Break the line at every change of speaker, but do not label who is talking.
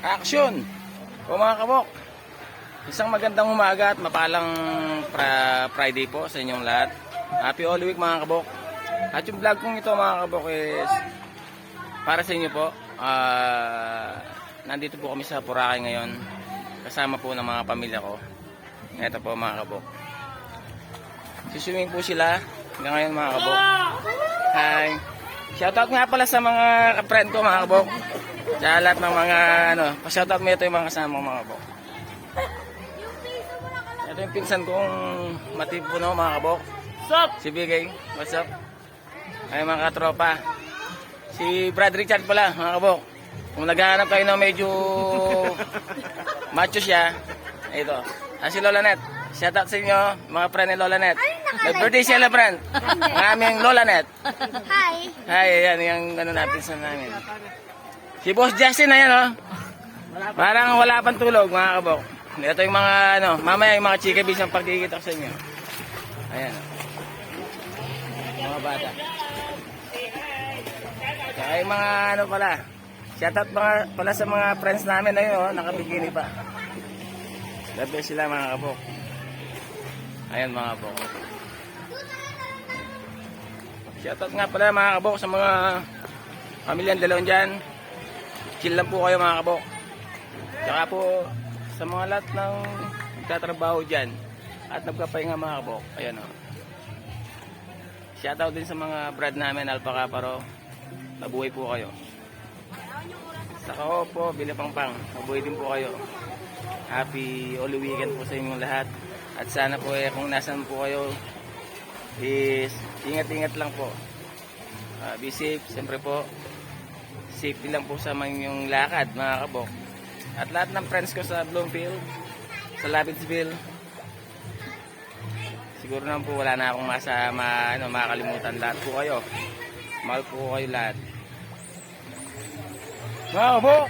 Action! O mga kabok, isang magandang umaga at mapalang Friday po sa inyong lahat. Happy Holy Week mga kabok. At yung vlog kong ito mga kabok is para sa inyo po. Nandito po kami sa Boracay ngayon. Kasama po ng mga pamilya ko. Ito po mga kabok. Siswimming po sila hanggang ngayon mga kabok. Hi! Shoutout nga pala sa mga friend ko mga kabok. Sa lahat ng mga pa-shoutout mo ito yung mga kasama mga kabok. Ito yung pinsan kong matib po no mga kabok. What's up? Si Bigay, what's up? Ay mga katropa. Si Brad Richard pala mga kabok. Kung naghahanap kayo na medyo macho siya, ito. Si Lola Net. Shoutout sa inyo mga friend ni Lola Net. May birthday celebrant. Ang aming Lola Net.
Hi.
Hi, yan yung natin sa namin. Si Boss Justin na yan, oh. Parang wala pang tulog, mga kabok. Ito yung mga, mamaya yung mga chikabis ang pagkikita ko sa inyo. Ayan. Mga bata. Kaya yung mga, pala. Shoutout pala sa mga friends namin na yun, oh. Nakabikini pa. Labi sila, mga kabok. Ayan, mga kabok. Shoutout nga pala, mga kabok, sa mga pamilyang dalawang dyan. Chill lang po kayo mga kabok. Tsaka po sa mga lahat ng nagtatrabaho dyan at nagpapahinga mga kabok. Ayan o. Shoutout din sa mga brad namin, Alpha Caparo. Mabuhay po kayo. Sa kao po, Bila Pangpang. Mabuhay din po kayo. Happy Holy Weekend po sa inyong lahat. At sana po kung nasan po kayo is ingat-ingat lang po. Be safe, siyempre po. Safety lang po sa inyong lakad mga kabok. At lahat ng friends ko sa Bloomfield, sa Lapidsville, siguro naman po wala na akong makakalimutan. Lahat po kayo, mahal po kayo lahat mga kabok.